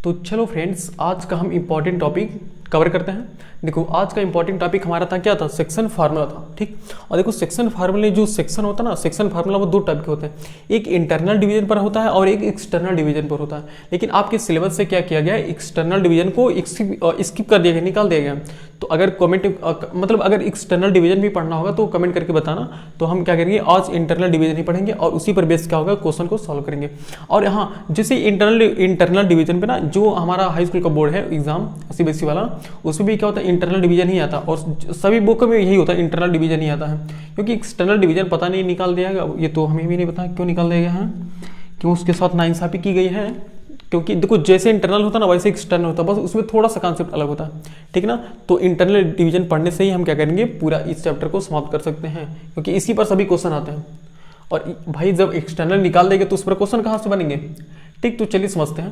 तो चलो फ्रेंड्स, आज का हम इम्पॉर्टेंट टॉपिक कवर करते हैं। देखो आज का इंपॉर्टेंट टॉपिक हमारा था, क्या था, सेक्शन फार्मूला था। ठीक, और देखो सेक्शन फार्मूला जो सेक्शन होता है ना, सेक्शन फार्मूला वो दो टाइप के होते हैं, एक इंटरनल डिवीजन पर होता है और एक एक्सटर्नल डिवीजन पर होता है। लेकिन आपके सिलेबस से क्या किया गया है, एक्सटर्नल डिवीजन को स्किप कर दिया गया, निकाल दिया गया। तो अगर कमेंट मतलब अगर एक्सटर्नल डिवीजन भी पढ़ना होगा तो कमेंट करके बताना, तो हम क्या करेंगे, आज इंटरनल डिवीजन ही पढ़ेंगे और उसी पर बेस क्या होगा, क्वेश्चन को सॉल्व करेंगे। और हाँ, जैसे इंटरनल डिवीजन पे ना, जो हमारा हाई स्कूल का बोर्ड है एग्जाम सीबीएसई वाला, उसमें भी क्या होता है, इंटरनल डिवीजन ही आता है और सभी बुक में यही होता है, इंटरनल डिवीजन ही आता है। क्योंकि एक्सटर्नल डिवीजन पता नहीं निकाल दिया गया, ये तो हमें भी नहीं पता क्यों निकाल दिया गया है, क्यों उसके साथ नाइंसाफी की गई है। क्योंकि देखो जैसे इंटरनल होता है ना, वैसे एक्सटर्नल होता है, बस उसमें थोड़ा सा कॉन्सेप्ट अलग होता है। ठीक ना, तो इंटरनल डिवीजन पढ़ने से ही हम क्या करेंगे, पूरा इस चैप्टर को समाप्त कर सकते हैं, क्योंकि इसी पर सभी क्वेश्चन आते हैं। और भाई जब एक्सटर्नल निकाल देंगे तो उस पर क्वेश्चन कहाँ से बनेंगे। ठीक, तो चलिए समझते हैं।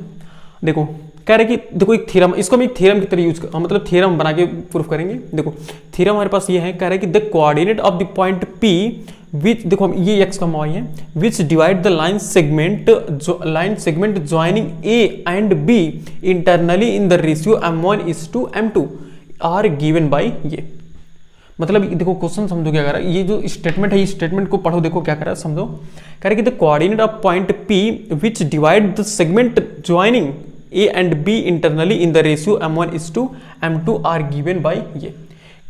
देखो कह रहे कि देखो एक थ्योरम, इसको हम एक थ्योरम की तरह यूज मतलब थ्योरम बना के प्रूफ करेंगे। देखो थ्योरम हमारे पास ये है, कह रहे कि the coordinate of the point P which, देखो हम ये x, y है, which divide the line segment joining A and B internally in the ratio M1:M2 are given by ये। मतलब देखो क्वेश्चन समझो क्या कर रहा है, ये जो स्टेटमेंट है, ये स्टेटमेंट को पढ़ो, देखो क्या कर रहा है समझो। कह रहे कि the coordinate of point P which divide the segment joining A and B internally in the ratio M1:M2 are given by ये।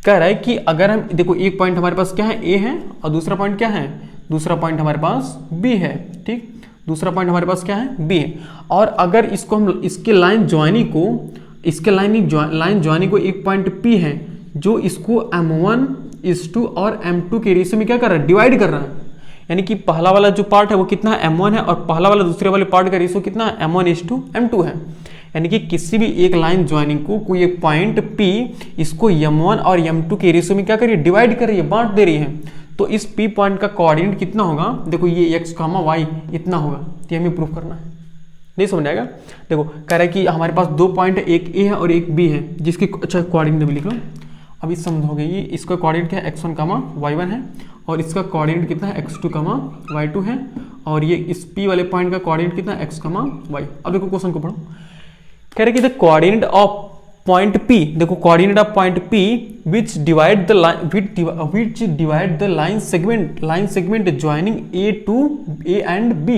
कह रहा है कि अगर हम देखो, एक पॉइंट हमारे पास क्या है, A है, और दूसरा पॉइंट क्या है, दूसरा पॉइंट हमारे पास B है। ठीक, दूसरा पॉइंट हमारे पास क्या है, B है। और अगर इसको हम इसके लाइन ज्वाइनिंग को, इसके लाइन ज्वाइनिंग को एक पॉइंट P है जो इसको M1:2 और M2 के रेशियो में क्या कर रहा है, डिवाइड कर रहा है। यानी कि पहला वाला जो पार्ट है वो कितना है, M1 है, और पहला वाला दूसरे वाले पार्ट का रेशियो कितना है, M1:M2 है। यानी कि किसी भी एक लाइन ज्वाइनिंग को कोई एक पॉइंट P इसको M1 और M2 के रेशियो में क्या कर रही है, डिवाइड कर रही है, बांट दे रही है। तो इस P पॉइंट का कोऑर्डिनेट कितना होगा, देखो ये x, y इतना होगा, ये हमें प्रूफ करना है। नहीं समझ आएगा। देखो कह रहा है कि हमारे पास दो पॉइंट है, एक A है और एक B है, जिसके अच्छा कोऑर्डिनेट भी लिख लो। अभी समझोगे, ये इसका कोऑर्डिनेट क्या है, x1, y1 है, और इसका कोऑर्डिनेट कितना है, x2, y2 है, और ये इस P वाले पॉइंट का कोऑर्डिनेट कितना है, x, y। अब देखो क्वेश्चन को पढ़ो। कह रहे कि the coordinate of point P, देखो coordinate of point P which divide the line segment joining A and B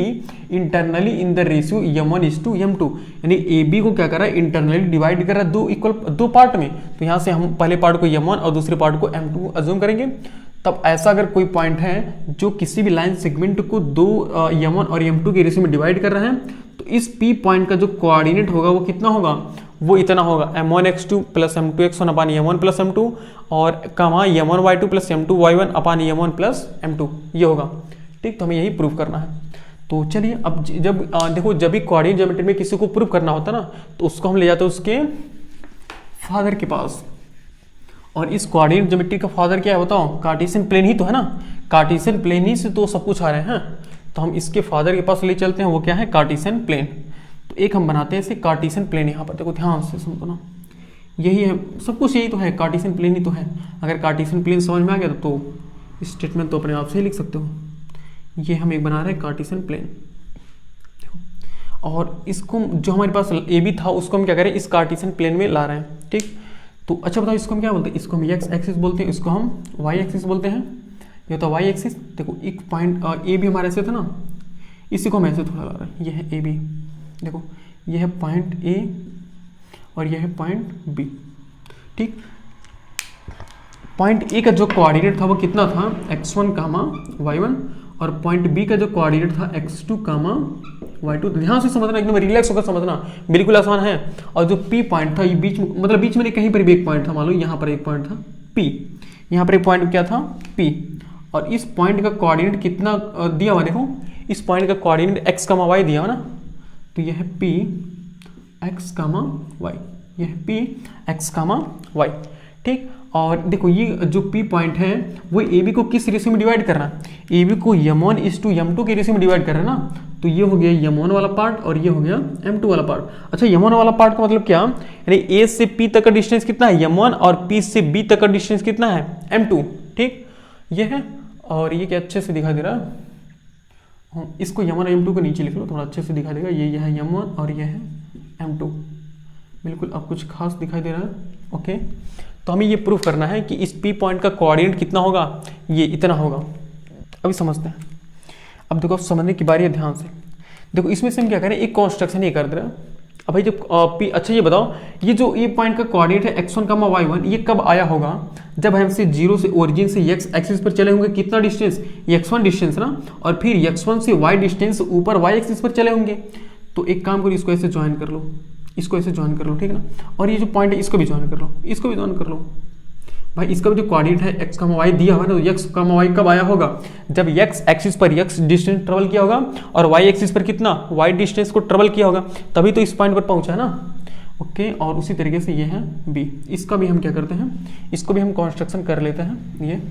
internally in the ratio M1:M2। यानी AB को क्या कर रहा है, इंटरनली डिवाइड कर रहा है दो पार्ट में। तो यहाँ से हम पहले पार्ट को M1 और दूसरे पार्ट को M2 अज्यूम करेंगे। तब ऐसा अगर कोई पॉइंट है जो किसी भी लाइन सेगमेंट को दो M1 और M2 के रेशियो में डिवाइड कर रहा है, तो इस P पॉइंट का जो कोऑर्डिनेट होगा वो कितना होगा, वो इतना होगा, M1:x2 + M2:x1 अपान M1 + M2 और M1:y2 + M2:y1 अपान M1 + M2 ये होगा। ठीक, तो हमें यही प्रूव करना है। तो चलिए अब जब देखो, जब भी कोऑर्डिनेट ज्योमेट्री में किसी को प्रूव करना होता है ना, तो उसको हम ले जाते हैं उसके फादर के पास। और इस कोऑर्डिनेट ज्योमेट्री का फादर क्या है बताओ, कार्टेशियन प्लेन ही तो है ना, कार्टेशियन प्लेन ही से तो सब कुछ आ रहे हैं। तो हम इसके फादर के पास ले चलते हैं, वो क्या है, कार्टेशियन प्लेन। तो एक हम बनाते हैं इसे कार्टेशियन प्लेन। यहाँ पर देखो ध्यान से समझो ना, यही है सब कुछ, यही तो है, कार्टेशियन प्लेन ही तो है। अगर कार्टेशियन प्लेन समझ में आ गया तो स्टेटमेंट तो अपने आप से ही लिख सकते हो। ये हम एक बना रहे हैं कार्टेशियन प्लेन, और इसको जो हमारे पास AB था उसको हम क्या करें, इस कार्टेशियन प्लेन में ला रहे हैं। ठीक, तो अच्छा बताओ इसको हम क्या बोलते हैं, इसको हम x एक्सिस बोलते हैं, इसको हम y एक्सिस बोलते हैं। ये होता है y एक्सिस। देखो एक पॉइंट A भी हमारे ऐसे था ना, इसी को हम ऐसे थोड़ा ला रहे हैं, ये है AB। देखो ये है पॉइंट A और ये है पॉइंट B। ठीक, पॉइंट A का जो कोऑर्डिनेट था वो कितना था, x1, y1, और पॉइंट B का जो कोऑर्डिनेट था x2, y2। ध्यान से समझना, एकदम रिलैक्स होकर समझना, बिल्कुल आसान है। और जो P पॉइंट था, ये बीच में, मतलब बीच में नहीं, कहीं पर भी एक पॉइंट था, मान लो यहाँ पर एक पॉइंट था P, यहाँ पर एक पॉइंट क्या था P, और इस पॉइंट का कोऑर्डिनेट कितना दिया हुआ, देखो इस पॉइंट का कोऑर्डिनेट x, y दिया हुआ ना, तो यह है P x, y, यह है P x, y। ठीक, और देखो ये जो P पॉइंट है वो AB को किस रेशियो में डिवाइड कर रहा है, AB को M1:M2 के रेशियो में डिवाइड कर रहा है ना। तो ये हो गया M1 वाला पार्ट और ये हो गया M2 वाला पार्ट। अच्छा M1 वाला पार्ट का मतलब क्या, यानी A से P तक का डिस्टेंस कितना है M1 और P से B तक का डिस्टेंस कितना है M2। ठीक, ये है, और ये क्या अच्छे से दिखाई दे रहा है, इसको M1 और M2 को नीचे लिख लो, थोड़ा अच्छे से दिखा देगा। ये है M1 और ये है M2। बिल्कुल अब कुछ खास दिखाई दे रहा है। ओके, तो हमें ये प्रूफ करना है कि इस पी पॉइंट का कोऑर्डिनेट कितना होगा, ये इतना होगा। अभी समझते हैं। अब देखो समझने की बारी है ध्यान से। देखो इसमें से हम क्या करें, एक कॉन्स्ट्रक्शन ये कर दे रहे हैं। अब भाई जब पी, अच्छा ये बताओ, ये जो ये पॉइंट का कोऑर्डिनेट है x1, y1, ये कब आया होगा, जब हमसे जीरो से ओरिजिन से x एक्सिस पर चले होंगे। कितना डिस्टेंस, x1 डिस्टेंस ना, और फिर x1 से y डिस्टेंस ऊपर y एक्सिस पर चले होंगे। तो एक काम करो, इसको ऐसे ज्वाइन कर लो, इसको ऐसे ज्वाइन कर लो, ठीक है ना। और ये जो पॉइंट है इसको भी ज्वाइन कर लो, इसको भी ज्वाइन कर लो। भाई इसका जो कोऑर्डिनेट है x, y दिया हुआ है ना, तो x, y कब आया होगा, जब x एक्सिस पर x डिस्टेंस ट्रेवल किया होगा और y एक्सिस पर कितना y डिस्टेंस को ट्रेवल किया होगा, तभी तो इस पॉइंट पर पहुंचा है ना। ओके, और उसी तरीके से ये है b, इसका भी हम क्या करते हैं, इसको भी हम कॉन्स्ट्रक्शन कर लेते हैं। ये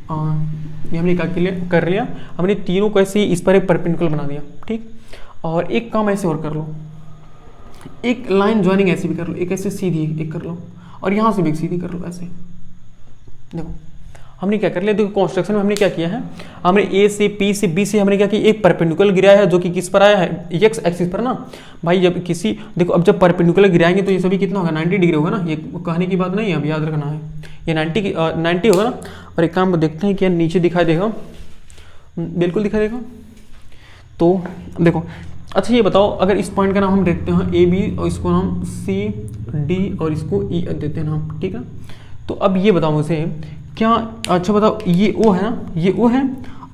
हमने क्या कर लिया, हमने तीनों को ऐसे इस पर एक परपेंडिकुलर बना दिया, ठीक। और एक काम ऐसे और कर लो, एक लाइन ज्वाइनिंग ऐसे भी कर लो, एक ऐसे सीधी एक कर लो, और यहाँ से भी एक सीधी कर लो ऐसे। देखो हमने क्या कर लिया, देखो कंस्ट्रक्शन में हमने क्या किया है, हमने ए से पी से बी से हमने क्या किया, एक परपेंडिकुलर गिराया है जो कि किस पर आया है, एक्स एक्सिस पर ना। भाई जब किसी, देखो अब जब परपेंडिकुलर गिराएंगे तो ये सभी कितना होगा, 90 डिग्री होगा ना। ये कहने की बात नहीं है, अब याद रखना है, ये 90 होगा ना। और एक काम देखते हैं कि नीचे दिखाई देगा, बिल्कुल दिखाई देगा। तो देखो अच्छा ये बताओ, अगर इस पॉइंट का नाम हम देखते हैं ए बी, और इसको नाम सी डी, और इसको ई देते हैं नाम, ठीक है। तो अब ये बताओ मुझे क्या, अच्छा बताओ, ये ओ है ना, ये ओ है,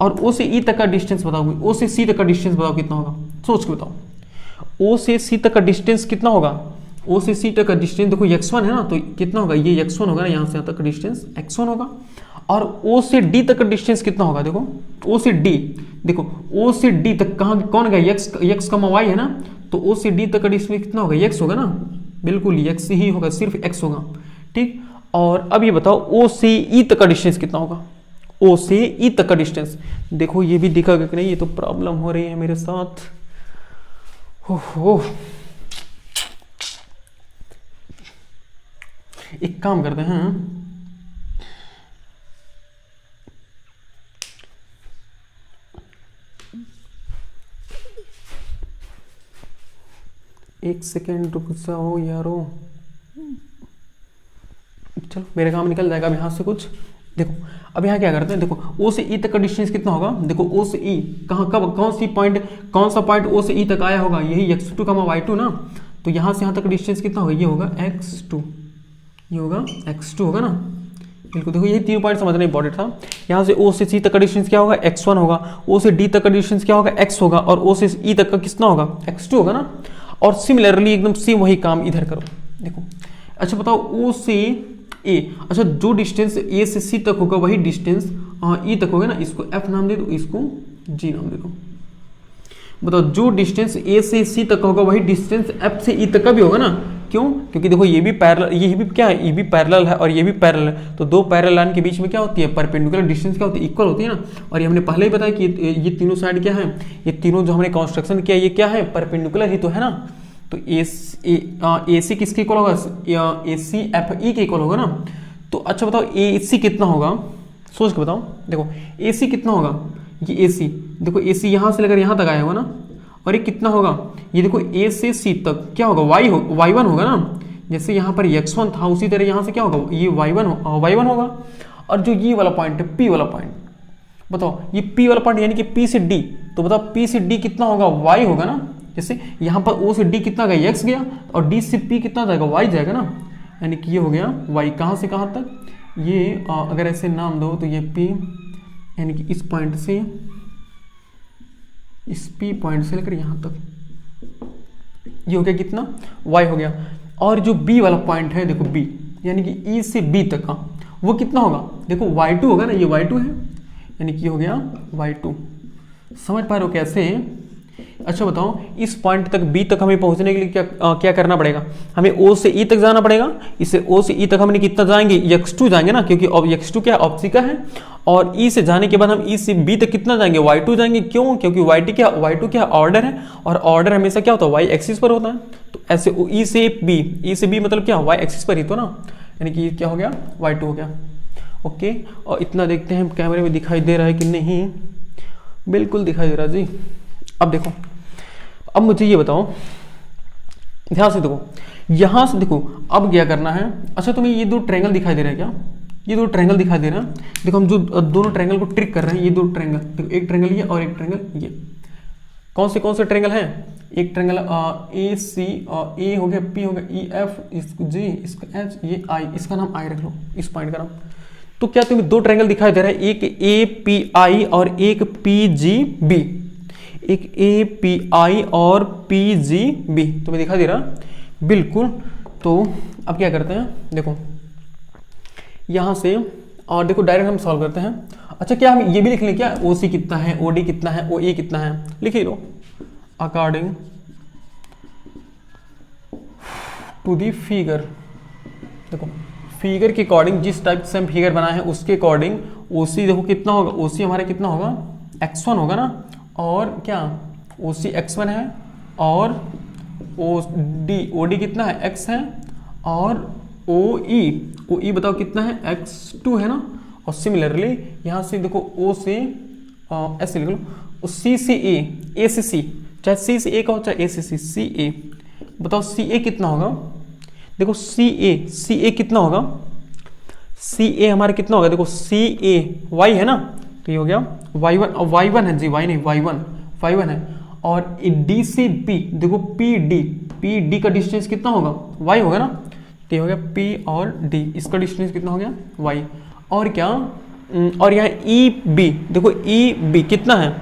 और ओ से ई तक का डिस्टेंस बताओ, ओ से सी तक का डिस्टेंस बताओ कितना होगा, सोच के बताओ। ओ से सी तक का डिस्टेंस कितना होगा, ओ से सी तक का डिस्टेंस देखो x1 है ना, तो कितना होगा, ये x1 होगा ना, यहाँ से यहाँ तक का डिस्टेंस x1 होगा। और ओ से डी तक का डिस्टेंस कितना होगा, देखो ओ से डी, देखो ओ से डी तक कहाँ कौन गया, x, y है ना, तो ओ से डी तक का डिस्टेंस कितना होगा, x होगा ना, बिल्कुल x ही होगा, सिर्फ x होगा, ठीक। और अब ये बताओ ओ से ई तक का डिस्टेंस कितना होगा, ओ से ई तक का डिस्टेंस। देखो ये भी दिखा कि नहीं, ये तो प्रॉब्लम हो रही है मेरे साथ। हो एक काम करते हैं, एक सेकेंड रुक जाओ यारो, चलो मेरे काम निकल जाएगा अब यहाँ से कुछ। देखो अब यहाँ क्या करते हैं, देखो ओ से ई तक का डिस्टेंस कितना होगा, देखो ओ से ई कहाँ कब कौन सा पॉइंट ओ से ई तक आया होगा, यही x2, y2 ना। तो यहाँ से यहाँ तक डिस्टेंस कितना होगा, ये होगा x2, ये होगा x2 होगा ना, बिल्कुल। देखो यही तीन पॉइंट समझना इंपॉर्टेंट था। यहाँ से ओ से सी तक का डिस्टेंस क्या होगा, x1 होगा, ओ से डी तक का डिस्टेंस क्या होगा, x होगा, और ओ से ई तक का कितना होगा, x2 होगा ना। और सिमिलरली एकदम सेम वही काम इधर करो। देखो अच्छा बताओ, ओ से ए, अच्छा जो डिस्टेंस ए से सी तक होगा वही डिस्टेंस ई तक होगा ना, इसको एफ नाम दे दो, इसको जी नाम दे दो। बताओ जो डिस्टेंस ए से सी तक होगा वही डिस्टेंस एफ से ई तक का भी होगा ना। क्यों, क्योंकि देखो ये भी पैरेलल, ये भी क्या है, ये भी पैरेलल है और ये भी पैरेलल है, तो दो पैरेलल लाइन के बीच में क्या होती है, परपेंडिकुलर डिस्टेंस क्या होती है, इक्वल होती है ना। और ये हमने पहले ही बताया कि ये तीनों साइड क्या है, ये तीनों जो हमने कंस्ट्रक्शन किया ये क्या है, परपेंडिकुलर ही तो है ना। तो ए सी किसके इक्वल होगा, ए सी एफ ई के इक्वल होगा ना। तो अच्छा बताओ ए सी कितना होगा, सोच के बताओ। देखो ए सी कितना होगा, ये ए सी, देखो ए सी यहाँ से लेकर यहाँ तक आया होगा ना, और ये कितना होगा, ये देखो ए से सी तक क्या होगा, y1 होगा ना। जैसे यहाँ पर x1 था उसी तरह यहाँ से क्या होगा, ये y1 होगा। और जो ये वाला पॉइंट है p वाला पॉइंट, बताओ ये p वाला पॉइंट यानी कि p से d, तो बताओ p से d कितना होगा, y होगा ना। जैसे यहाँ पर o से d कितना गया, x गया, और d से p कितना जाएगा, y जाएगा ना। यानी कि ये हो गया y, कहाँ से कहाँ तक, ये अगर ऐसे नाम दो तो ये p, यानी कि इस पॉइंट से, इस P पॉइंट से लेकर यहाँ तक, ये हो गया कितना, y हो गया। और जो B वाला पॉइंट है देखो B, यानी कि E से B तक का, वो कितना होगा, देखो y2 होगा ना, ये y2 है, यानी कि हो गया y2। समझ पा रहे हो कैसे। अच्छा बताओ इस पॉइंट तक B तक हमें पहुंचने के लिए क्या करना पड़ेगा, हमें O से E तक जाना पड़ेगा। इससे O से E तक हमने कितना जाएंगे, x2 जाएंगे ना, क्योंकि x2 क्या ऑप्टिका है। और E से जाने के बाद हम E से B तक कितना जाएंगे, y2 जाएंगे। क्यों, क्योंकि y2 क्या ऑर्डर है, और ऑर्डर हमेशा क्या होता है, y एक्सिस पर होता है। तो ऐसे E से B मतलब क्या, y एक्सिस पर ही तो ना, यानी कि क्या हो गया, y2 हो गया। ओके, और इतना देखते हैं कैमरे में दिखाई दे रहा है कि नहीं, बिल्कुल दिखाई दे रहा है जी। अब देखो, अब मुझे ये बताओ, ध्यान से देखो, यहां से देखो अब क्या करना है। अच्छा तुम्हें ये दो ट्रायंगल दिखाई दे रहा है क्या? ये दो ट्रायंगल दिखाई दे रहा है। देखो हम जो दोनों ट्रायंगल को ट्रिक कर रहे हैं, ये दो ट्रायंगल देखो, एक ट्रायंगल ये और एक ट्रायंगल ये। कौन से ट्रायंगल हैं? एक ट्रायंगल ए सी, ए हो गया, पी हो गया, ई एफ, जी, इसका एच, ये आई, इसका नाम आई रख लो, इस पॉइंट का नाम। तो क्या तुम्हें दो ट्रायंगल दिखाई दे रहा है, एक ए पी आई और एक पी जी बी। एक ए पी आई और पी जी बी तुम्हें दिखाई दे रहा? बिल्कुल। तो अब क्या करते हैं, देखो यहां से और देखो डायरेक्ट हम सॉल्व करते हैं। अच्छा क्या हम ये भी लिख लें क्या, ओ सी कितना है, ओ डी कितना है, ओ ए कितना है, लिख ही लो। अकॉर्डिंग टू दी फिगर, देखो फिगर के अकॉर्डिंग, जिस टाइप से हम फिगर बनाए हैं उसके अकॉर्डिंग ओ सी देखो कितना होगा, ओ सी हमारा कितना होगा, x1 होगा ना, और क्या ओ सी x1 है, और ओ डी कितना है, x है, और ओ ई बताओ कितना है, x2 है ना। और सिमिलरली यहाँ से देखो ओ से ऐसे लिख लो, सी से ए से सी, चाहे सी से ए का हो चाहे ए से सी, सी ए बताओ सी ए कितना होगा। देखो सी ए कितना होगा, सी ए हमारा कितना होगा, देखो सी ए वाई है ना, तो ये हो गया y1 है जी, y नहीं y1 है। और डी से पी देखो पी डी का डिस्टेंस कितना होगा, y होगा ना, तो ये हो गया p और d, इसका डिस्टेंस कितना हो गया y। और क्या, और यहाँ ई बी देखो, ई बी कितना है,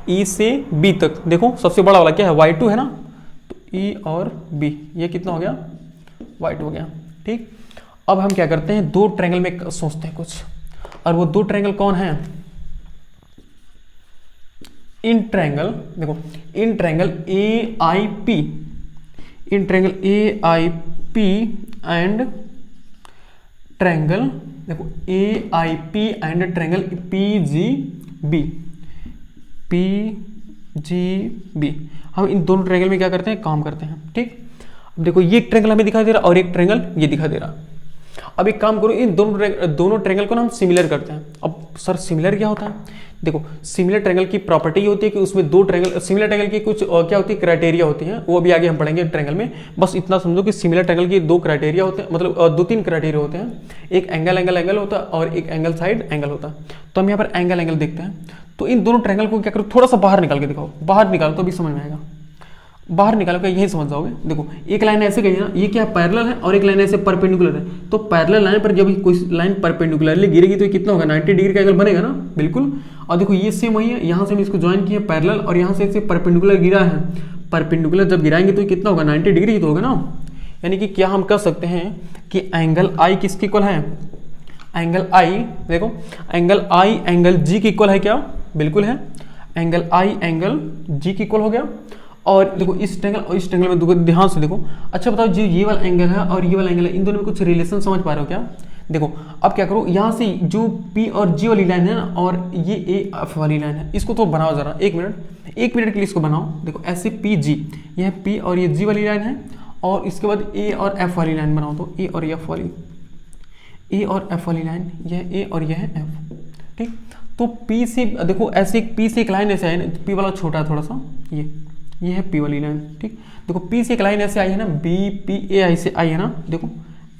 ई से बी तक देखो सबसे बड़ा वाला क्या है, y2 है ना, तो ई और बी ये कितना हो गया, y2 हो गया। ठीक, अब हम क्या करते हैं, दो ट्रायंगल में सोचते हैं कुछ, और वो दो ट्रायंगल कौन है, इन ट्रायंगल देखो, इन ट्रायंगल ए आई पी, इन triangle A I P and triangle देखो A I P and triangle P G B. हम इन दोनों ट्रायंगल में क्या करते हैं, काम करते हैं। ठीक, अब देखो ये एक ट्रायंगल हमें दिखाई दे रहा है और एक ट्रायंगल ये दिखाई दे रहा है। अब एक काम करो, इन दोनों ट्रायंगल को ना हम सिमिलर करते हैं। अब सर सिमिलर क्या होता है, देखो सिमिलर ट्रायंगल की प्रॉपर्टी होती है कि उसमें दो ट्रायंगल, सिमिलर ट्रायंगल की कुछ क्या होती है, क्राइटेरिया होती हैं, वो अभी आगे हम पढ़ेंगे ट्रायंगल में। बस इतना समझो कि सिमिलर ट्रायंगल के दो क्राइटेरिया होते हैं, मतलब दो तीन क्राइटेरिया होते हैं, एक एंगल होता है और एक एंगल साइड एंगल होता है। तो हम यहाँ पर एंगल देखते हैं। तो इन दोनों ट्रायंगल को क्या करो, थोड़ा सा बाहर निकाल के दिखाओ, बाहर निकालो तो अभी समझ में आएगा, बाहर निकालो क्या यही समझ जाओगे। देखो एक लाइन ऐसे गई है ना, ये क्या है, पैरेलल है, और एक लाइन ऐसे परपेंडिकुलर है। तो पैरेलल लाइन पर जब कोई लाइन परपेंडिकुलरली गिरेगी तो ये कितना होगा, 90 डिग्री का एंगल बनेगा ना, बिल्कुल। और देखो ये सेम वही है, यहाँ से हम इसको ज्वाइन किए पैरेलल, और यहाँ से इसे परपेंडिकुलर गिरा है, परपेंडिकुलर जब गिराएंगे तो ये कितना होगा, 90 डिग्री ही तो होगा ना। यानी कि क्या हम कह सकते हैं कि एंगल आई किसके इक्वल है, एंगल आई देखो, एंगल आई एंगल जी के इक्वल है क्या, बिल्कुल है, एंगल आई एंगल जी के इक्वल हो गया। और देखो इस ट्रायंगल और इस ट्रायंगल में ध्यान से देखो। अच्छा बताओ, जो ये वाला एंगल है और ये वाला एंगल है, इन दोनों में कुछ रिलेशन समझ पा रहे हो क्या। देखो अब क्या करो, यहाँ से जो P और G वाली लाइन है ना, और ये A F वाली लाइन है, इसको तो बनाओ जरा, एक मिनट के लिए इसको बनाओ। देखो ऐसे P G, यह P और ये G वाली लाइन है, और इसके बाद A और F वाली लाइन बनाओ। तो A और F वाली, A और F वाली लाइन, यह A और यह F। ठीक, तो P से देखो ऐसे P से एक लाइन ऐसे आई ना, P वाला छोटा है थोड़ा सा, ये है P वाली लाइन। ठीक, देखो P से एक लाइन ऐसे आई है ना, B P A ऐसे आई है ना, देखो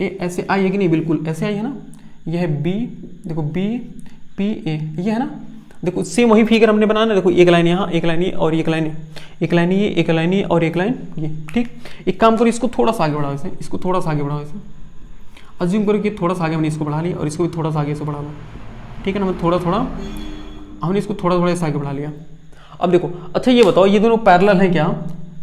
ए ऐसे आई है कि नहीं, बिल्कुल ऐसे आई है ना। यह है B, देखो B P A, ये है ना। देखो सेम वही फिगर हमने बनाना, देखो एक लाइन यहाँ, एक लाइन ये और एक लाइन ये, एक लाइन ये, एक लाइन ये और एक लाइन ये। ठीक, एक काम करो, इसको थोड़ा सा आगे बढ़ाओ, इसे इसको थोड़ा सा आगे बढ़ाओ, इसे अज्यूम करो कि थोड़ा सा आगे हमने इसको बढ़ा लिया, और इसको भी थोड़ा सा आगे से बढ़ा लो। ठीक है ना, हमने इसको थोड़ा थोड़ा आगे बढ़ा लिया। अब देखो अच्छा ये बताओ, ये दोनों पैरेलल हैं क्या।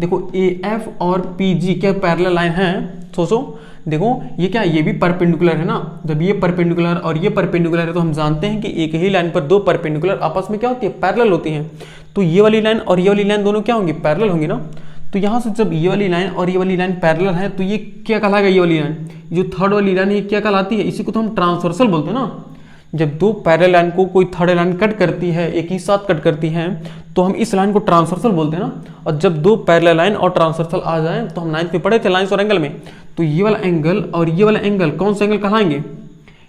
देखो AF और PG क्या पैरेलल लाइन है, सोचो। देखो ये क्या, ये भी परपेंडिकुलर है ना, जब ये परपेंडिकुलर और ये परपेंडिकुलर है तो हम जानते हैं कि एक ही लाइन पर दो परपेंडिकुलर आपस में क्या होती है, पैरेलल होती हैं। तो ये वाली लाइन और ये वाली लाइन दोनों क्या होंगी, पैरेलल होंगी ना। तो यहाँ से जब ये वाली लाइन और ये वाली लाइन पैरेलल है तो ये क्या कहलाएगा, ये वाली लाइन, जो थर्ड वाली लाइन है क्या कहलाती है, इसी को तो हम ट्रांसवर्सल बोलते हैं ना। जब दो पैरेलल लाइन को कोई थर्ड लाइन कट करती है, एक ही साथ कट करती है, तो हम इस लाइन को ट्रांसवर्सल बोलते हैं ना। और जब दो पैरेलल लाइन और ट्रांसवर्सल आ जाए, तो हम 9th में पढ़े थे लाइन्स और एंगल में, तो ये वाला एंगल और ये वाला एंगल कौन सा एंगल कहलाएंगे,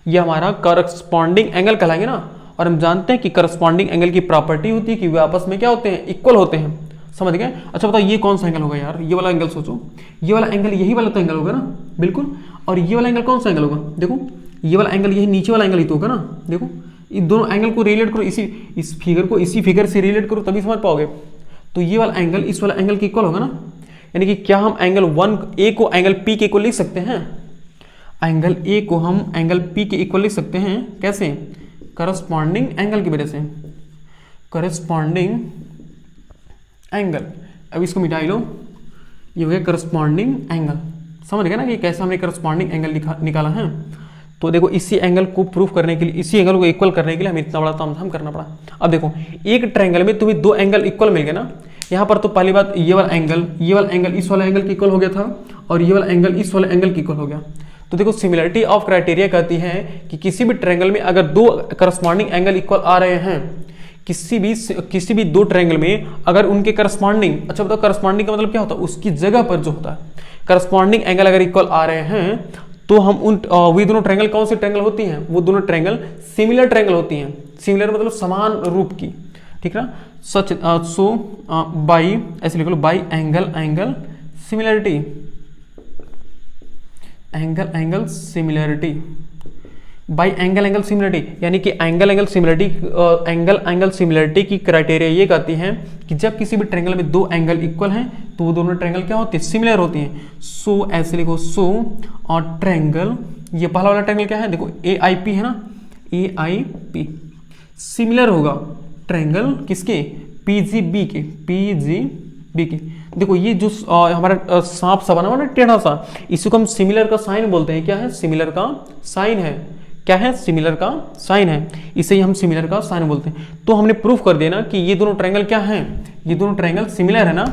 ये हमारा करस्पॉन्डिंग एंगल कहलाएंगे ना। और हम जानते हैं कि करस्पॉन्डिंग एंगल की प्रॉपर्टी होती है कि वे आपस में क्या होते हैं, इक्वल होते हैं। समझ गए। अच्छा बताओ ये कौन सा एंगल होगा यार, ये वाला एंगल सोचो, ये वाला एंगल यही वाला तो एंगल होगा ना, बिल्कुल। और ये वाला एंगल कौन सा एंगल होगा, देखो ये वाला एंगल, यही नीचे वाला एंगल ही तो होगा ना। देखो इन दोनों एंगल को रिलेट करो, इस फिगर को इसी फिगर से रिलेट करो तभी समझ पाओगे। तो ये वाला एंगल इस वाला एंगल के इक्वल होगा ना, यानी कि क्या हम एंगल 1A को एंगल P के इक्वल लिख सकते हैं, एंगल A को हम एंगल P के इक्वल लिख सकते हैं, कैसे, करस्पॉन्डिंग एंगल की वजह से, करस्पॉन्डिंग एंगल। अब इसको मिटा लो, ये हो गया करस्पॉन्डिंग एंगल। समझ गए ना कि कैसे हमने करस्पॉन्डिंग एंगल निकाला है। तो देखो इसी एंगल को प्रूफ करने के लिए, इसी एंगल को इक्वल करने के लिए हमें इतना बड़ा तामझाम करना पड़ा। अब देखो एक ट्रायंगल में तुम्हें दो एंगल इक्वल मिल गए ना, यहाँ पर तो पहली बात ये वाला एंगल इस वाला एंगल के इक्वल हो गया था, और ये वाला एंगल इस वाले एंगल के इक्वल हो गया। तो देखो सिमिलरिटी ऑफ क्राइटेरिया कहती है कि किसी भी ट्रायंगल में अगर दो करस्पॉन्डिंग एंगल इक्वल आ रहे हैं, किसी भी दो ट्रायंगल में अगर उनके करस्पॉन्डिंग, अच्छा बताओ करस्पॉन्डिंग का मतलब क्या होता है, उसकी जगह पर जो होता है, करस्पॉन्डिंग एंगल अगर इक्वल आ रहे हैं तो हम उन वे दोनों ट्रायंगल कौन सी ट्रायंगल होती हैं, वो दोनों ट्रायंगल सिमिलर ट्रायंगल होती हैं। सिमिलर मतलब समान रूप की, ठीक ना। सच सो बाई, ऐसे लिख लो, by angle similarity, angle similarity, by angle similarity, यानी कि एंगल सिमिलरिटी की क्राइटेरिया ये कहती है कि जब किसी भी ट्रायंगल में दो एंगल इक्वल हैं तो वो दोनों ट्रायंगल क्या होती है, सिमिलर होती हैं। सो ऐसे लिखो, सो और ट्रायंगल, ये पहला वाला ट्रायंगल क्या है, देखो AIP है ना, AIP सिमिलर होगा ट्रायंगल किसके, PGB के। देखो ये जो हमारा सांप सा बना हुआ ना, टेढ़ा सा, इसी को हम सिमिलर का साइन बोलते हैं। क्या है, सिमिलर का साइन है। क्या है, सिमिलर का साइन है, इसे ही हम सिमिलर का साइन बोलते हैं। तो हमने प्रूफ कर दिया ना कि ये दोनों ट्रायंगल क्या हैं, ये दोनों ट्रायंगल सिमिलर है ना।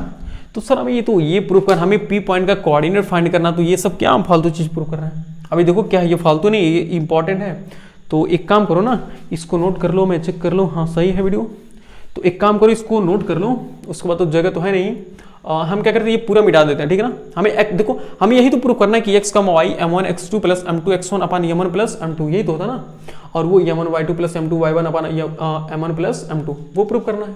तो सर हमें ये प्रूफ कर, हमें P पॉइंट का कोऑर्डिनेट फाइंड करना, तो ये सब क्या हम फालतू चीज प्रूफ कर रहे हैं। अभी देखो क्या है, ये फालतू नहीं, ये इंपॉर्टेंट है। तो एक काम करो ना, इसको नोट कर लो, मैं चेक कर लो, हाँ सही है वीडियो। तो एक काम करो, इसको नोट कर लो, उसके बाद तो जगह तो है नहीं, हम क्या करते हैं, ये पूरा मिटा देते हैं, ठीक है ना। हमें देखो हमें यही तो प्रूफ करना है कि x, y m1 x2 plus m2 x1 अपन m1 प्लस m2, यही तो होता ना। और वो m1 y2 plus m2 y1 अपन m1 प्लस m2, वो प्रूफ करना है।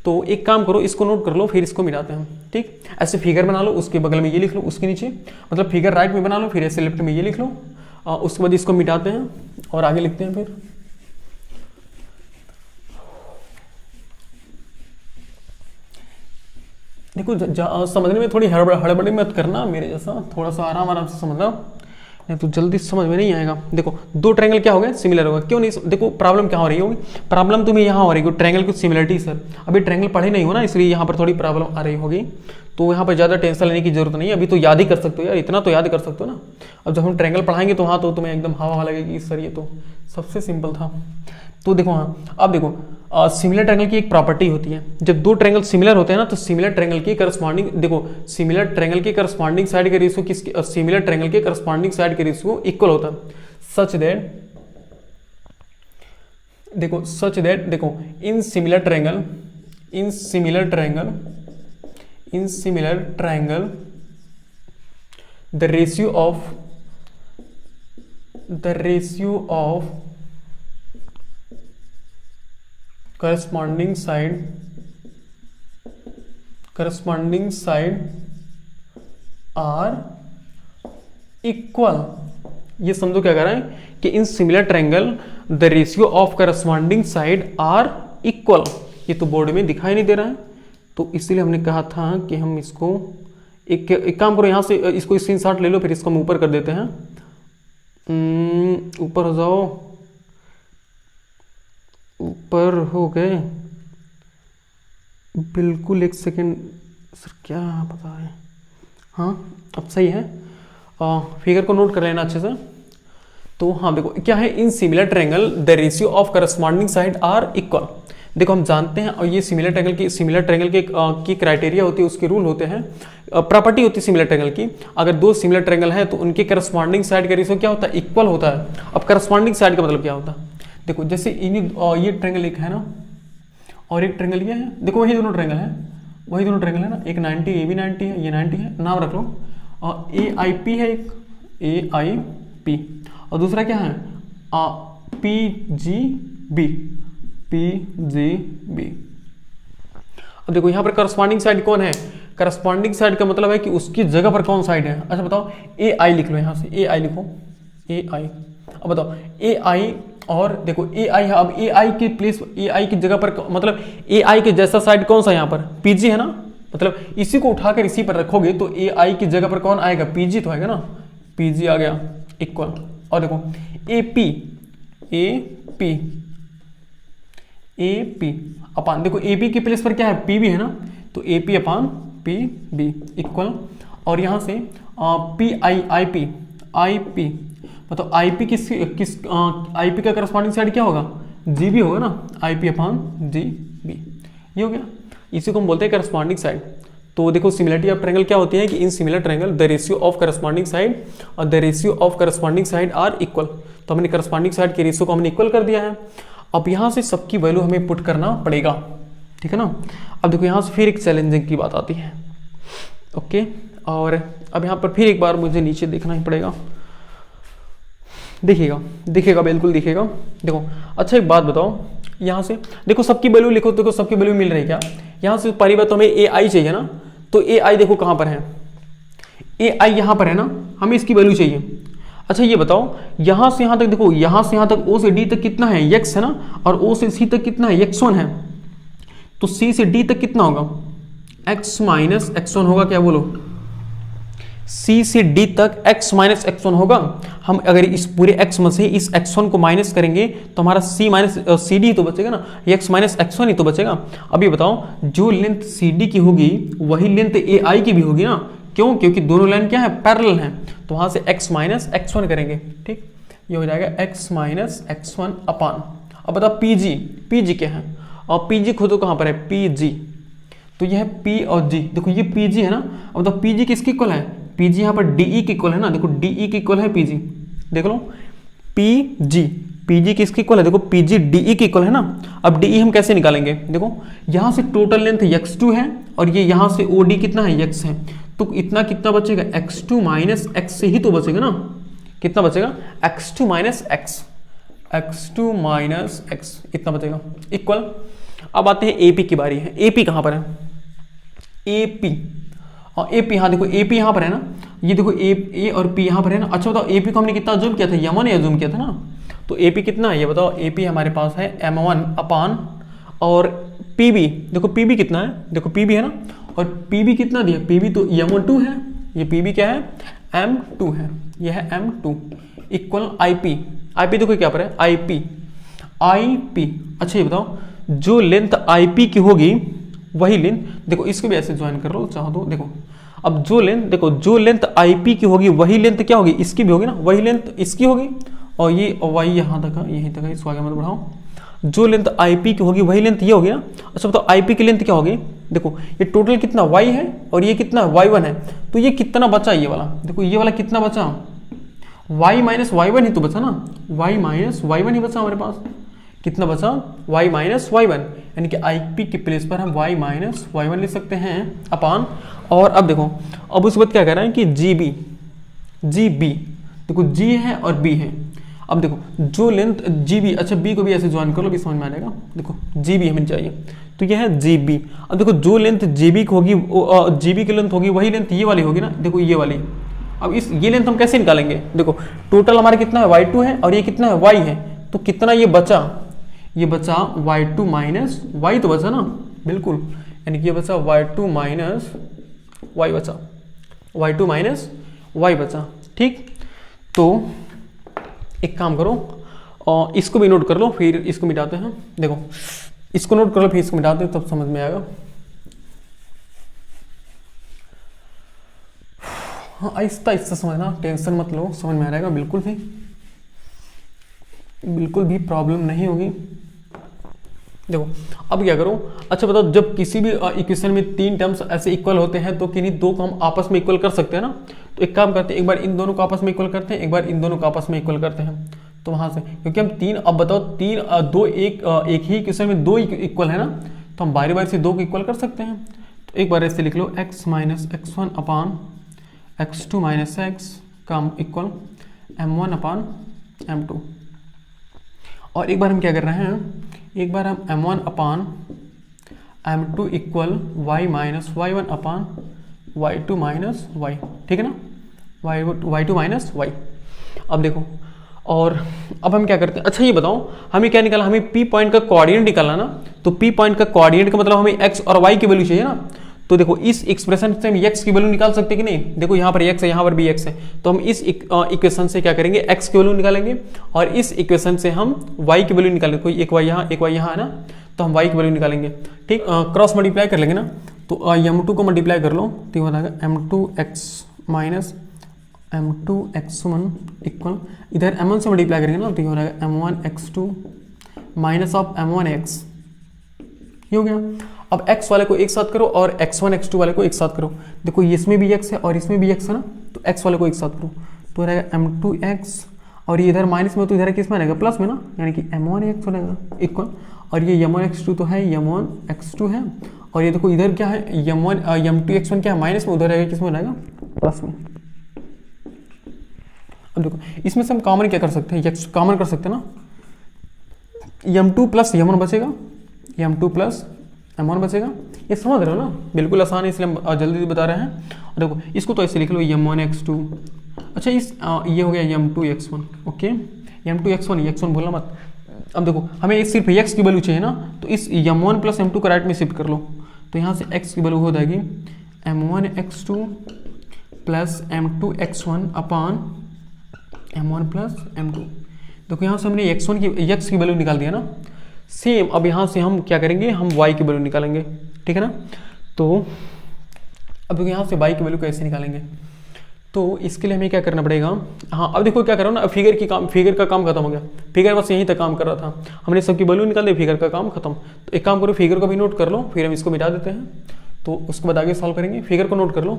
तो एक काम करो, इसको नोट कर लो, फिर इसको मिटाते हैं, ठीक। ऐसे फिगर बना लो, उसके बगल में ये लिख लो, उसके नीचे, मतलब फिगर राइट में बना लो, फिर ऐसे लेफ्ट में ये लिख लो, उसके बाद इसको मिटाते हैं और आगे लिखते हैं। फिर देखो समझने में थोड़ी हड़बड़ी मत करना, मेरे जैसा थोड़ा सा आराम से समझना, नहीं तो जल्दी समझ में नहीं आएगा। देखो दो ट्रायंगल क्या हो गए, सिमिलर होगा, क्यों नहीं। देखो प्रॉब्लम क्या हो रही होगी, प्रॉब्लम तुम्हें यहाँ हो रही होगी ट्रायंगल की सिमिलरिटी। सर अभी ट्रायंगल पढ़े नहीं हो ना, इसलिए यहाँ पर थोड़ी प्रॉब्लम आ रही होगी। तो यहाँ पर ज़्यादा टेंशन लेने की जरूरत नहीं है, अभी तो याद ही कर सकते हो यार, इतना तो याद कर सकते हो ना। अब जब हम ट्रायंगल पढ़ाएंगे तो हाँ, तो तुम्हें एकदम हवा लगेगी, सर ये तो सबसे सिंपल था। तो देखो हाँ, अब देखो सिमिलर ट्रायंगल की एक प्रॉपर्टी होती है, जब दो ट्रायंगल सिमिलर होते हैं ना, तो सिमिलर ट्रायंगल की करस्पॉन्डिंग, देखो सिमिलर ट्रायंगल के करस्पॉन्डिंग साइड के रेशियो किसके, सिमिलर ट्रायंगल के करस्पॉन्डिंग साइड के रेशियो इक्वल होता है, सच दैट देखो इन similar triangle the ratio of corresponding side are equal। ये समझो क्या कर रहा है कि इन similar triangle the ratio of corresponding side are equal. ये तो बोर्ड में दिखाई नहीं दे रहा है, तो इसीलिए हमने कहा था कि हम इसको एक काम करो, यहाँ से इसको स्क्रीनशॉट ले लो, फिर इसको हम ऊपर कर देते हैं। ऊपर हो जाओ, ऊपर हो गए बिल्कुल, एक सेकेंड सर, क्या पता है, हाँ अब सही है। फिगर को नोट कर लेना अच्छे से। तो हाँ देखो क्या है, in similar triangle the ratio of corresponding side are equal. देखो हम जानते हैं, और ये सिमिलर ट्रायंगल की क्राइटेरिया होती है, उसके रूल होते हैं, प्रॉपर्टी होती है सिमिलर ट्रायंगल की। अगर दो सिमिलर ट्रायंगल है तो उनके करस्पॉन्डिंग साइड का रेशियो क्या होता है, इक्वल होता है। अब करस्पॉन्डिंग साइड का मतलब क्या होता है, देखो जैसे ये ट्रायंगल एक है ना, और एक ट्रायंगल ये है, देखो वही दोनों ट्रायंगल है ना, एक 90, ये भी 90 है, ये 90 है, नाम रख लो। और AIP है एक, AIP, और दूसरा क्या है, PGB। अब देखो यहाँ पर करस्पॉन्डिंग साइड कौन है, करस्पॉन्डिंग साइड का मतलब है कि उसकी जगह पर कौन साइड है। अच्छा बताओ ए आई लिख लो, यहाँ से ए आई लिखो, ए आई। अब बताओ ए आई और देखो ए आई है, अब ए आई की प्लेस, ए आई की जगह पर मतलब ए आई के जैसा साइड कौन सा यहाँ पर, पीजी है ना, मतलब इसी को उठाकर इसी पर रखोगे तो ए आई की जगह पर कौन आएगा, पीजी तो आएगा ना, पीजी आ गया इक्वल। और देखो A P, A P, A P अपान, देखो ए पी की प्लेस पर क्या है, पी बी है ना, तो A P upon P B equal. और यहाँ से P I, I P, I P मतलब आई पी किस आई पी का करस्पॉन्डिंग साइड क्या होगा, जी बी होगा ना, I P upon G B, ये हो गया। इसी को हम बोलते हैं करस्पॉन्डिंग साइड। तो देखो सिमिलरिटी ऑफ ट्रायंगल क्या होती है कि इन similar triangle the ratio of corresponding side और the ratio of corresponding side are equal. तो हमने करस्पॉन्डिंग साइड के रेशियो को हमने इक्वल कर दिया है। अब यहाँ से सबकी वैल्यू हमें पुट करना पड़ेगा, ठीक है ना। अब देखो यहाँ से फिर एक चैलेंजिंग की बात आती है, ओके। और अब यहाँ पर फिर एक बार मुझे नीचे देखना ही पड़ेगा, दिखेगा बिल्कुल दिखेगा। देखो अच्छा एक बात बताओ, यहाँ से देखो सबकी वैल्यू लिखो, देखो सबकी वैल्यू मिल रही है क्या, यहाँ से पहली बात तो हमें ए आई चाहिए ना, तो ए आई देखो कहाँ पर है, ए आई यहाँ पर है ना, हमें इसकी वैल्यू चाहिए। अच्छा ये बताओ यहाँ से यहाँ तक, देखो यहाँ से यहाँ तक ओ से डी तक कितना है, x है ना, और ओ से सी तक कितना है, x1 है, तो सी से डी तक कितना होगा, x माइनस x1 होगा, क्या बोलो, C से D तक x माइनस x1 होगा। हम अगर इस पूरे x में से इस x1 को माइनस करेंगे तो हमारा C माइनस सी डी तो बचेगा ना, x माइनस x1 ही तो बचेगा। अब ये बताओ जो लेंथ CD की होगी वही लेंथ AI की भी होगी ना, क्यों, क्योंकि दोनों लाइन क्या है, पैरेलल हैं, तो वहां से x माइनस x1 करेंगे, ठीक, ये हो जाएगा x माइनस x1 अपान। अब बताओ PG क्या है, और PG खुद कहाँ पर है, PG, तो यह है P और G, देखो ये PG है ना। अब बताओ PG किसकी इक्वल है, PG यहाँ पर DE की इक्वल है ना, देखो DE की इक्वल है PG, देख लो PG किसकी इक्वल है, देखो PG DE की इक्वल है ना। अब DE हम कैसे निकालेंगे, देखो यहाँ से टोटल लेंथ x2 है और ये यहाँ से OD कितना है, x है, तो इतना कितना बचेगा, x2 माइनस x से ही तो बचेगा ना, कितना बचेगा, x2 minus x, x2 minus x इतना बचेगा इक्वल। अब आते हैं AP की बारी है, AP कहाँ पर है, AP और AP, हाँ देखो AP यहाँ पर है ना, ये देखो A और P यहाँ पर है ना। अच्छा बताओ AP को हमने कितना जूम किया था, M1 या जूम किया था ना, तो AP कितना है ये बताओ, AP हमारे पास है M1 अपान, और PB देखो PB कितना है, देखो PB है ना, और PB कितना दिया, PB तो M2 है, ये PB क्या है, M2 है, ये है M2 इक्वल IP देखो क्या पर है, IP। अच्छा ये बताओ जो लेंथ IP की होगी वही लेंथ, देखो इसको भी ऐसे ज्वाइन कर लो चाहो तो, देखो अब जो लेंथ IP की होगी वही लेंथ क्या होगी, इसकी भी होगी ना, वही लेंथ इसकी होगी, और ये y यहाँ तक है, यहीं तक है, इसको आगे मत बढ़ाओ। जो लेंथ IP की होगी वही लेंथ ये होगी ना। अच्छा बताओ IP की लेंथ क्या होगी, देखो ये टोटल कितना y है और ये कितना y1 है, तो ये कितना बचा, ये वाला देखो, ये वाला कितना बचा, y माइनस y1 ही तो बचा ना, y माइनस y1 ही बचा हमारे पास, कितना बचा, y माइनस y1, यानी कि IP की प्लेस पर हम y माइनस y1 लिख सकते हैं अपान। और अब देखो अब उसके बाद क्या कह रहा है कि GB देखो G है और B है। अब देखो जो लेंथ GB, अच्छा B को भी ऐसे ज्वाइन कर लो, भी समझ में आ जाएगा, देखो GB हमें चाहिए, तो यह है GB। अब देखो जो लेंथ GB की होगी, GB की लेंथ होगी वही लेंथ ये वाली होगी ना, देखो ये वाली। अब ये लेंथ हम कैसे निकालेंगे, देखो टोटल हमारा कितना है, y2 है और ये कितना है, y है, तो कितना ये बचा, y2 माइनस y तो बचा ना, बिल्कुल, यानी कि ये बचा y2 माइनस y बचा, y2 माइनस y बचा, ठीक। तो एक काम करो और इसको भी नोट कर लो, फिर इसको मिटाते हैं, देखो इसको नोट कर लो फिर इसको मिटाते हैं, तब समझ में आएगा। हाँ आहिस्ता आहिस्ता समझना, टेंशन मत लो, समझ में आ जाएगा, बिल्कुल भी प्रॉब्लम नहीं होगी। देखो अब क्या करो, अच्छा बताओ जब किसी भी इक्वेशन में तीन टर्म्स ऐसे इक्वल होते हैं तो किन्हीं दो को हम आपस में इक्वल कर सकते हैं ना। तो एक काम करते हैं, एक बार इन दोनों को आपस में इक्वल करते हैं, एक बार इन दोनों को आपस में इक्वल करते हैं। तो वहां से क्योंकि हम तीन, अब बताओ तीन दो एक ही इक्वेशन में दो इक्वल है ना, तो हम बारी बारी से दो को इक्वल कर सकते हैं। तो एक बार ऐसे लिख लो, x माइनस x1 अपान x2 माइनस x का इक्वल m1 अपान m2। और एक बार हम क्या कर रहे हैं, एक बार हम m1 अपान m2 equal y minus y1 अपान y2 माइनस y, ठीक है ना, y2 माइनस y। अब देखो, और अब हम क्या करते हैं, अच्छा ये बताओ हमें क्या निकाला, हमें p पॉइंट का कोऑर्डिनेट निकालना ना, तो p पॉइंट का कोऑर्डिनेट का मतलब हमें x और y की वैल्यू चाहिए ना। तो देखो इस एक्सप्रेशन से हम x की वैल्यू निकाल सकते हैं कि नहीं, देखो यहाँ पर x है, यहाँ पर भी x है, तो हम इस इक्वेशन से क्या करेंगे, x की वैल्यू निकालेंगे, और इस इक्वेशन से हम y की वैल्यू निकालेंगे, कोई एक y यहाँ एक y यहाँ है ना, तो हम y की वैल्यू निकालेंगे, ठीक, क्रॉस मल्टीप्लाई कर लेंगे ना, तो m2 को मल्टीप्लाई कर लो तो ये हो जाएगा m2x माइनस m2x1 इक्वल, इधर m1 से मल्टीप्लाई करेंगे ना, तो ये हो जाएगा m1x2 माइनस ऑफ m1x, ये हो गया। अब x वाले को एक साथ करो और x1 x2 वाले को एक साथ करो, देखो इसमें भी x है और इसमें भी x है ना, तो x वाले को एक साथ करो तो रहेगा m2x, और ये इधर माइनस में तो इधर किस में रहेगा, प्लस में ना, यानी कि m1x हो जाएगा इक्वल, और ये m1x2 तो है, m1x2 है, और ये देखो इधर क्या है, m2x1 क्या है, माइनस में, उधर रहेगा किस में रहेगा, प्लस में। अब देखो इसमें से हम कॉमन क्या कर सकते हैं, x कॉमन कर सकते हैं ना, m2 प्लस m1 बचेगा, m2 प्लस m1 बचेगा, ये समझ रहे हो ना, बिल्कुल आसान है, इसलिए हम जल्दी बता रहे हैं। और देखो इसको तो ऐसे लिख लो m1x2, अच्छा इस ये हो गया m2x1, ओके, m2x1 बोलना मत। अब देखो हमें सिर्फ x की वैल्यू चाहिए ना, तो इस m1 प्लस m2 को राइट में शिफ्ट कर लो, तो यहाँ से x की वैल्यू हो जाएगी m1x2 प्लस m2x1 अपान m1 प्लस m2। देखो यहाँ से हमने x की वैल्यू निकाल दिया ना, सेम अब यहाँ से हम क्या करेंगे, हम y की वैल्यू निकालेंगे, ठीक है ना। तो अब देखो यहाँ से y की वैल्यू कैसे निकालेंगे, तो इसके लिए हमें क्या करना पड़ेगा, हाँ अब देखो क्या कर रहा हूँ ना, फिगर का काम खत्म हो गया, फिगर बस यहीं तक काम कर रहा था, हमने सबकी वैल्यू निकाल दी, फिगर का काम खत्म। तो एक काम करो, फिगर को भी नोट कर लो, फिर हम इसको मिटा देते हैं, तो उसके बाद आगे सॉल्व करेंगे। फिगर को नोट कर लो,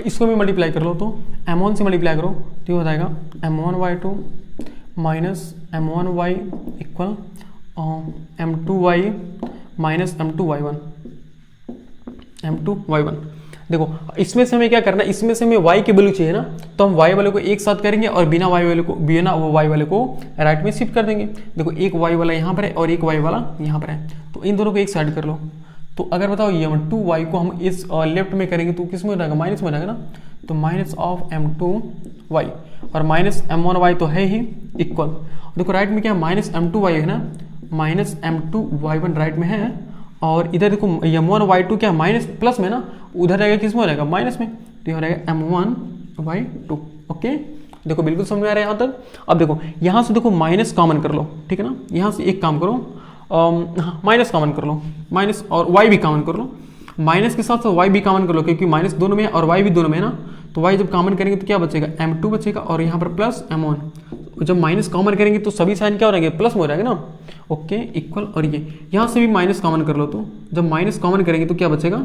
इसको भी मल्टीप्लाई कर लो, तो m1 से मल्टीप्लाई करो तो ये हो जाएगा m1y2 minus m1y equal m2y minus m2y1। देखो इसमें से हमें क्या करना है, इसमें से हमें y की वैल्यू चाहिए ना, तो हम y वाले को एक साथ करेंगे और बिना y वाले को राइट में शिफ्ट कर देंगे। देखो एक y वाला यहाँ पर है और एक y वाला यहाँ पर है, तो इन दोनों को एक साइड कर लो। तो अगर बताओ m2y को हम इस लेफ्ट में करेंगे तो किस में रहेगा, माइनस में रहेगा ना, तो माइनस ऑफ m2y, और माइनस m1y तो है ही इक्वल, देखो राइट में क्या माइनस m2y है ना, माइनस m2y1 राइट में है, और इधर देखो m1y2 क्या माइनस प्लस में ना, उधर रहेगा किस में रहेगा, माइनस में, तो ये रहेगा m1y2। ओके देखो बिल्कुल समझ में आ रहा है यहाँ तक। अब देखो यहाँ से देखो माइनस कॉमन कर लो, ठीक है ना, यहाँ से एक काम करो, माइनस कॉमन कर लो, माइनस और y भी कॉमन कर लो, माइनस के साथ साथ y भी कॉमन कर लो, क्योंकि माइनस दोनों में है और y भी दोनों में है ना, तो y जब कॉमन करेंगे तो क्या बचेगा, m2 बचेगा, और यहाँ पर प्लस m1, जब माइनस कॉमन करेंगे तो सभी साइन क्या हो रहेंगे, प्लस में हो जाएगा ना, ओके इक्वल, और ये यहाँ से भी माइनस कॉमन कर लो, तो जब माइनस कॉमन करेंगे तो क्या बचेगा,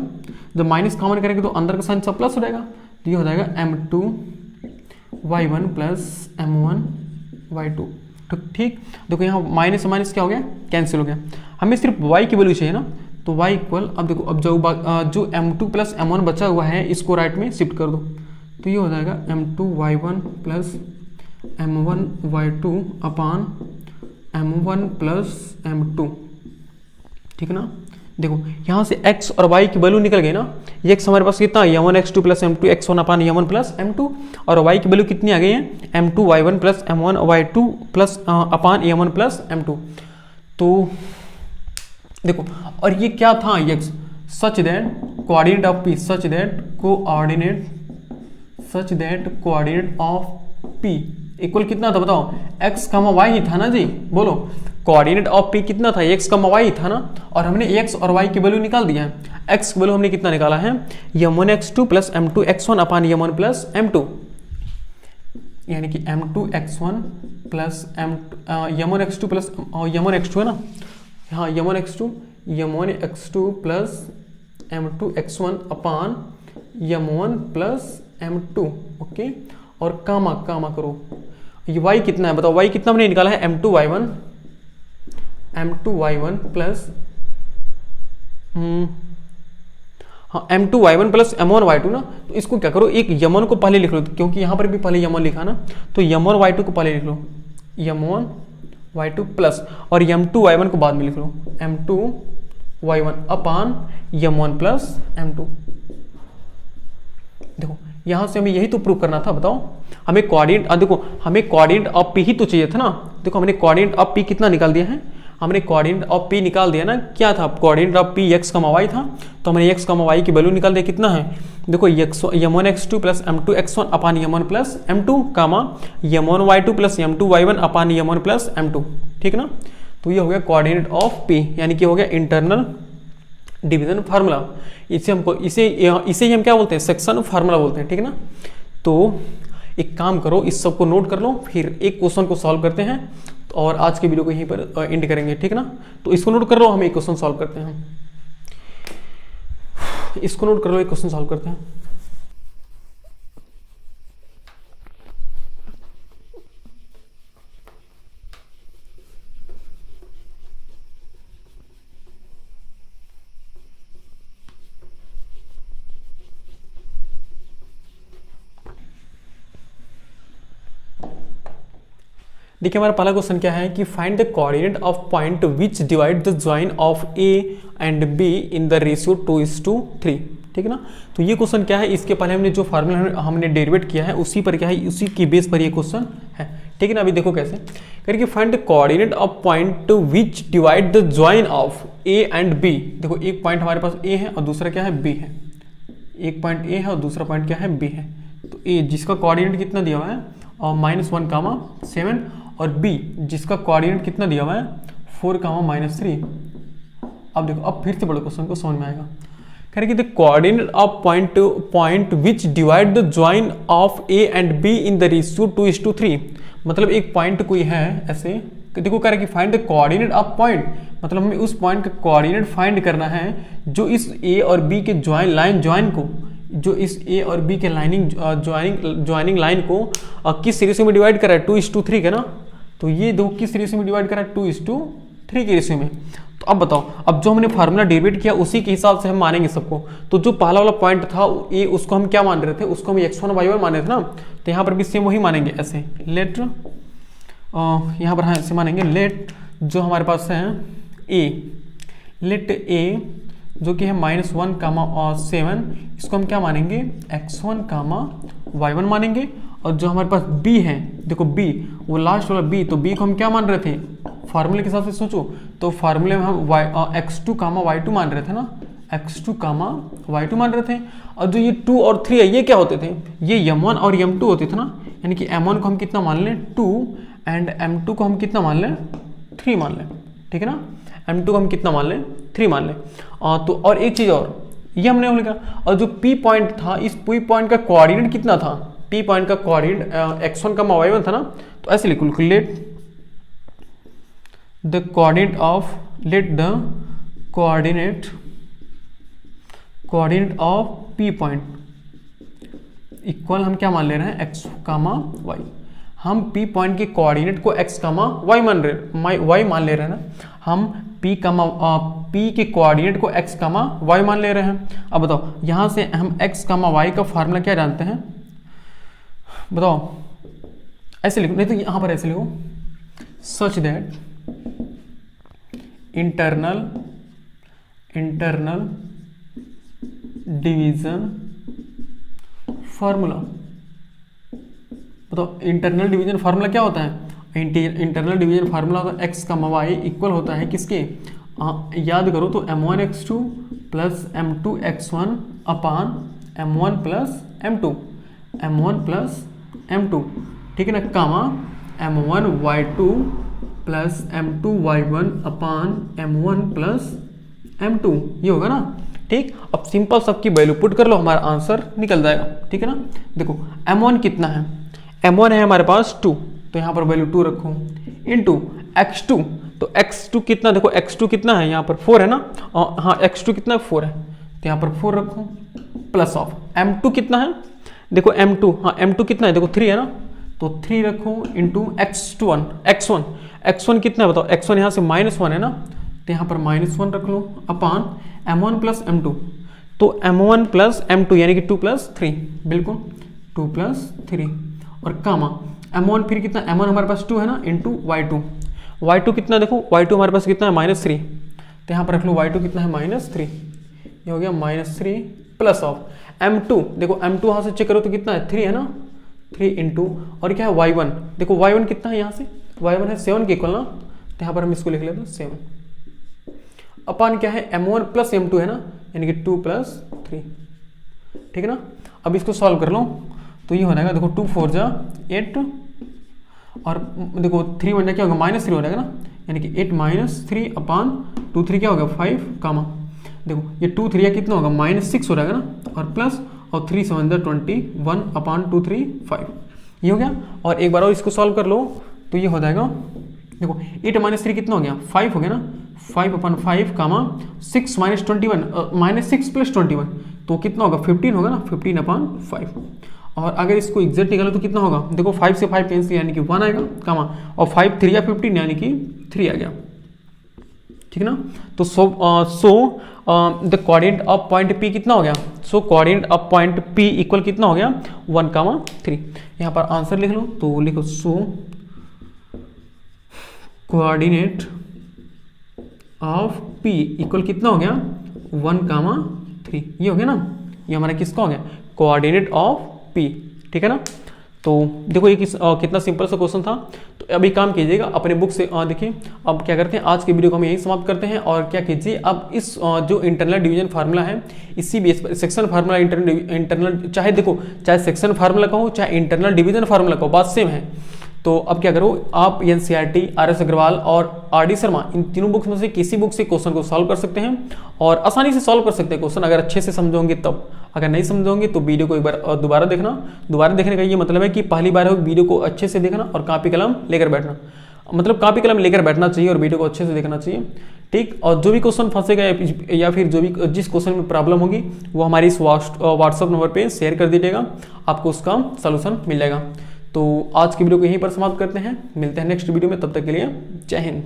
जब माइनस कॉमन करेंगे तो अंदर का साइन सब प्लस हो जाएगा, तो ये हो जाएगा m2y1 प्लस m1y2। तो ठीक देखो यहाँ माइनस से माइनस क्या हो गया, कैंसिल हो गया, हमें सिर्फ y की वैल्यू चाहिए ना, तो y इक्वल, अब देखो अब जो m2 प्लस m1 बचा हुआ है इसको राइट में शिफ्ट कर दो, तो ये हो जाएगा m2y1 प्लस m1y2 अपान m1 प्लस m2, ठीक है ना। देखो यहाँ से x और y की वैल्यू निकल गई ना, ये x हमारे पास कितना है, m1x2 प्लस m2x1 अपान m1 प्लस m2, और y की वैल्यू कितनी आ गई है, m2y1 प्लस m1y2 प्लस अपान m1 प्लस m2। तो देखो और ये क्या था, x such that coordinate of p, such that coordinate of p equal कितना था बताओ, x, y ही था ना जी, बोलो कोऑर्डिनेट ऑफ p कितना था, x, y ही था ना, और हमने x और y की वैल्यू निकाल दिया है। x की वैल्यू हमने कितना निकाला है, m1x2 प्लस m2x1 अपान m1 प्लस m2, यानी कि m2x1 plus m1x2 plus m1x2 है ना, हाँ m1x2 प्लस m2x1 अपान m1 प्लस m2, ओके, और कामा करो, ये y कितना है बताओ, y कितना हमने निकाला है, m2y1 प्लस हाँ m2y1 प्लस m1y2 ना, तो इसको क्या करो, एक m1 को पहले लिख लो क्योंकि यहाँ पर भी पहले m1 लिखा ना, तो m1y2 को पहले लिख लो, m1y2 प्लस, और m2y1 को बाद में लिख लो, m2y1 अपान m1 प्लस m2। देखो यहाँ से हमें यही तो प्रूव करना था, बताओ हमें कोऑर्डिनेट, देखो हमें कोऑर्डिनेट ऑफ p ही तो चाहिए था ना। देखो हमने कोऑर्डिनेट ऑफ p कितना निकाल दिया है, हमने कोऑर्डिनेट ऑफ p निकाल दिया ना, क्या था coordinate of p x, y था, तो हमने x, y की वैल्यू निकाल दिया, कितना है देखो m1x2 प्लस m2x1 अपान m1 प्लस m2 कामा m1y2 प्लस m2y1 अपान m1 प्लस m2, ठीक ना। तो ये हो गया कोऑर्डिनेट ऑफ p, यानी कि हो गया इंटरनल डिवीजन फार्मूला। इसे हमको इसे ही हम क्या बोलते हैं, सेक्शन फार्मूला बोलते हैं, ठीक है ना। तो एक काम करो, इस सब को नोट कर लो, फिर एक क्वेश्चन को सॉल्व करते हैं और आज के वीडियो को यहीं पर एंड करेंगे, ठीक है ना। तो इसको नोट कर लो, हम एक क्वेश्चन सॉल्व करते हैं, इसको नोट कर लो, एक क्वेश्चन सॉल्व करते हैं। देखिए हमारा पहला क्वेश्चन क्या है कि find the coordinate of point which divide the join of A and be in the ratio 2:3, ठीक है ना। तो ये क्वेश्चन क्या है, इसके पहले हमने जो फार्मूला हमने डेरिवेट किया है उसी पर क्या है, उसी की बेस पर ये क्वेश्चन है, ठीक है ना। अभी देखो कैसे करके, find the coordinate of point which divide the join of A and B. देखो एक पॉइंट हमारे पास ए है और दूसरा क्या है, बी है, एक पॉइंट ए है और दूसरा पॉइंट क्या है, बी है। तो ए जिसका कोऑर्डिनेट कितना दिया हुआ है, और -1, 7, और b जिसका कोऑर्डिनेट कितना दिया हुआ है, 4, -3। अब देखो, अब फिर से बड़े क्वेश्चन को समझ में आएगा। कह रहे कि the coordinate of point which divide the join of a and b in the ratio 2:3। मतलब एक पॉइंट कोई है ऐसे, देखो कह रहे कि find the coordinate of point, मतलब हमें उस पॉइंट का कोऑर्डिनेट फाइंड करना है जो इस a और b के ज्वाइन को, जो इस a और b के ज्वाइनिंग लाइन को किस रेशियो में डिवाइड करा है, 2:3 के ना। तो ये दो किस रेशियो में डिवाइड करा है, 2:3 के रेशियो में। तो अब बताओ, अब जो हमने फार्मूला डेरिवेट किया उसी के हिसाब से हम मानेंगे सबको। तो जो पहला वाला पॉइंट था ए, उसको हम क्या मान रहे थे, उसको हम x1 y1 मान रहे थे ना। तो यहाँ पर भी सेम वही मानेंगे, ऐसे लेट यहाँ पर हाँ ऐसे मानेंगे, लेट जो हमारे पास है ए, लेट ए जो कि है -1, 7, इसको हम क्या मानेंगे, x1, y1 मानेंगे। और जो हमारे पास b है, देखो b वो लास्ट वाला b, तो b को हम क्या मान रहे थे, फार्मूले के हिसाब से सोचो, तो फार्मूले में हम x2, y2 मान रहे थे ना, x2, y2 मान रहे थे। और जो ये 2 और 3 है, ये क्या होते थे, ये m1 और m2 होते थे ना। यानी कि m1 को हम कितना मान लें, 2, एंड m2 को हम कितना मान लें, 3 मान लें, ठीक है ना। m2 को हम कितना मान लें, 3 मान लें। तो और एक चीज़ और, ये हमने लिखा, और जो p पॉइंट था, इस p पॉइंट का कोऑर्डिनेट कितना था, p पॉइंट का कोऑर्डिनेट x1, y1 था ना। तो ऐसे लिखो, let the coordinate of p point equal, हम क्या मान ले रहे हैं, x, y। हम p पॉइंट के कोऑर्डिनेट को x, y मान ले रहे हैं ना। हम p के कोऑर्डिनेट को x, y मान ले रहे हैं। अब बताओ, यहाँ से हम x, y का फार्मूला क्या जानते हैं, बताओ। ऐसे लिखो, नहीं तो यहाँ पर ऐसे लिखो, such that internal division formula. बताओ इंटरनल डिवीजन फार्मूला क्या होता है, इंटरनल डिवीजन फार्मूला होता है x, y इक्वल होता है किसके, याद करो तो m1x2 प्लस m2x1 अपान m1 प्लस m2, ठीक है ना, कामा m1y2 प्लस m2y1 अपान m1 प्लस m2, ये होगा ना, ठीक। अब सिंपल सबकी वैल्यू पुट कर लो, हमारा आंसर निकल जाएगा, ठीक है ना। देखो m1 कितना है, m1 है हमारे पास 2, तो यहाँ पर वैल्यू 2 रखो, इनटू x2, तो x2 कितना, देखो x2 कितना है यहाँ पर 4 है ना, हाँ x2 कितना है 4 है, तो यहाँ पर 4 रखो, प्लस ऑफ m2 कितना है, देखो m2, हाँ m2 कितना है, देखो 3 है ना, तो 3 रखो इंटू x1 कितना है बताओ, x1 यहाँ से -1 है ना, तो यहाँ पर -1 रख लो अपान m1 प्लस m2। तो m1 प्लस m2 यानी कि 2 प्लस 3, बिल्कुल 2 प्लस 3 और कामा m1 फिर कितना, m1 हमारे पास 2 है ना, इंटू y2 कितना, देखो y2 हमारे पास कितना है -3, तो यहाँ पर रख लो y2 कितना है -3, ये हो गया -3 प्लस ऑफ m2, देखो m2 यहाँ से चेक करो तो कितना है 3 है ना, 3 इंटू और क्या है y1, देखो y1 कितना है यहाँ से, y1 है 7 के इक्वल ना, तो यहाँ पर हम इसको लिख लेते हैं 7 अपन क्या है m1 प्लस m2 है ना, यानी कि 2 प्लस 3, ठीक है ना। अब इसको सॉल्व कर लो तो ये हो जाएगा, देखो 2 4 जा 8 और देखो 3 1 जा क्या होगा -3 हो जाएगा ना, यानी कि 8 -3 अपान 2 3 क्या होगा 5 कामा, देखो ये 2 3 कितना होगा -6 हो जाएगा ना, और प्लस और 3 7 जा 21 अपान 2 3 5, ये हो गया। और एक बार और इसको सॉल्व कर लो तो ये हो जाएगा, देखो 8 -3 कितना हो गया 5 हो गया ना, 5 अपान 5 कामा 6 -21 -6 प्लस 21 तो कितना होगा 15 होगा ना, 15 अपान 5। और अगर इसको एग्जैक्ट निकालो तो कितना होगा, देखो 5 से 5 कैंसिल यानी कि 1 आएगा कामा, और 5 3 या 15 यानी कि 3 आ गया, ठीक ना। तो so the coordinate of point P कितना हो गया, so coordinate of point P equal कितना हो गया 1,3। यहाँ पर आंसर लिख लो तो लिखो सो कोऑर्डिनेट ऑफ P इक्वल कितना हो गया 1,3, ये हो गया ना, ये हमारा किसका हो गया कोऑर्डिनेट ऑफ P, ठीक है ना। तो देखो ये कितना सिंपल सा क्वेश्चन था। तो अभी काम कीजिएगा अपने बुक से, देखिए अब क्या करते हैं आज के वीडियो को हम यही समाप्त करते हैं। और क्या कीजिए अब इस जो इंटरनल डिवीजन फार्मूला है इसी बेस पर सेक्शन फार्मूला इंटरनल चाहे देखो चाहे सेक्शन फार्मूला का हो चाहे इंटरनल डिवीजन फार्मूला का हो, बात सेम है। तो अब क्या करो आप NCERT RS अग्रवाल और RD शर्मा इन तीनों बुक्स में से किसी बुक से क्वेश्चन को सॉल्व कर सकते हैं और आसानी से सॉल्व कर सकते हैं क्वेश्चन, अगर अच्छे से समझोगे तब। अगर नहीं समझोगे तो वीडियो को एक बार दोबारा देखना। दोबारा देखने का ये मतलब है कि पहली बार हो वीडियो को अच्छे से देखना और कॉपी कलम लेकर बैठना, मतलब कॉपी कलम लेकर बैठना चाहिए और वीडियो को अच्छे से देखना चाहिए, ठीक। और जो भी क्वेश्चन फंसेगा या फिर जो भी जिस क्वेश्चन में प्रॉब्लम होगी वो हमारी इस व्हाट्सअप नंबर पर शेयर कर दीजिएगा, आपको उसका सलूशन मिल जाएगा। तो आज की वीडियो को यहीं पर समाप्त करते हैं, मिलते हैं नेक्स्ट वीडियो में, तब तक के लिए जय हिंद।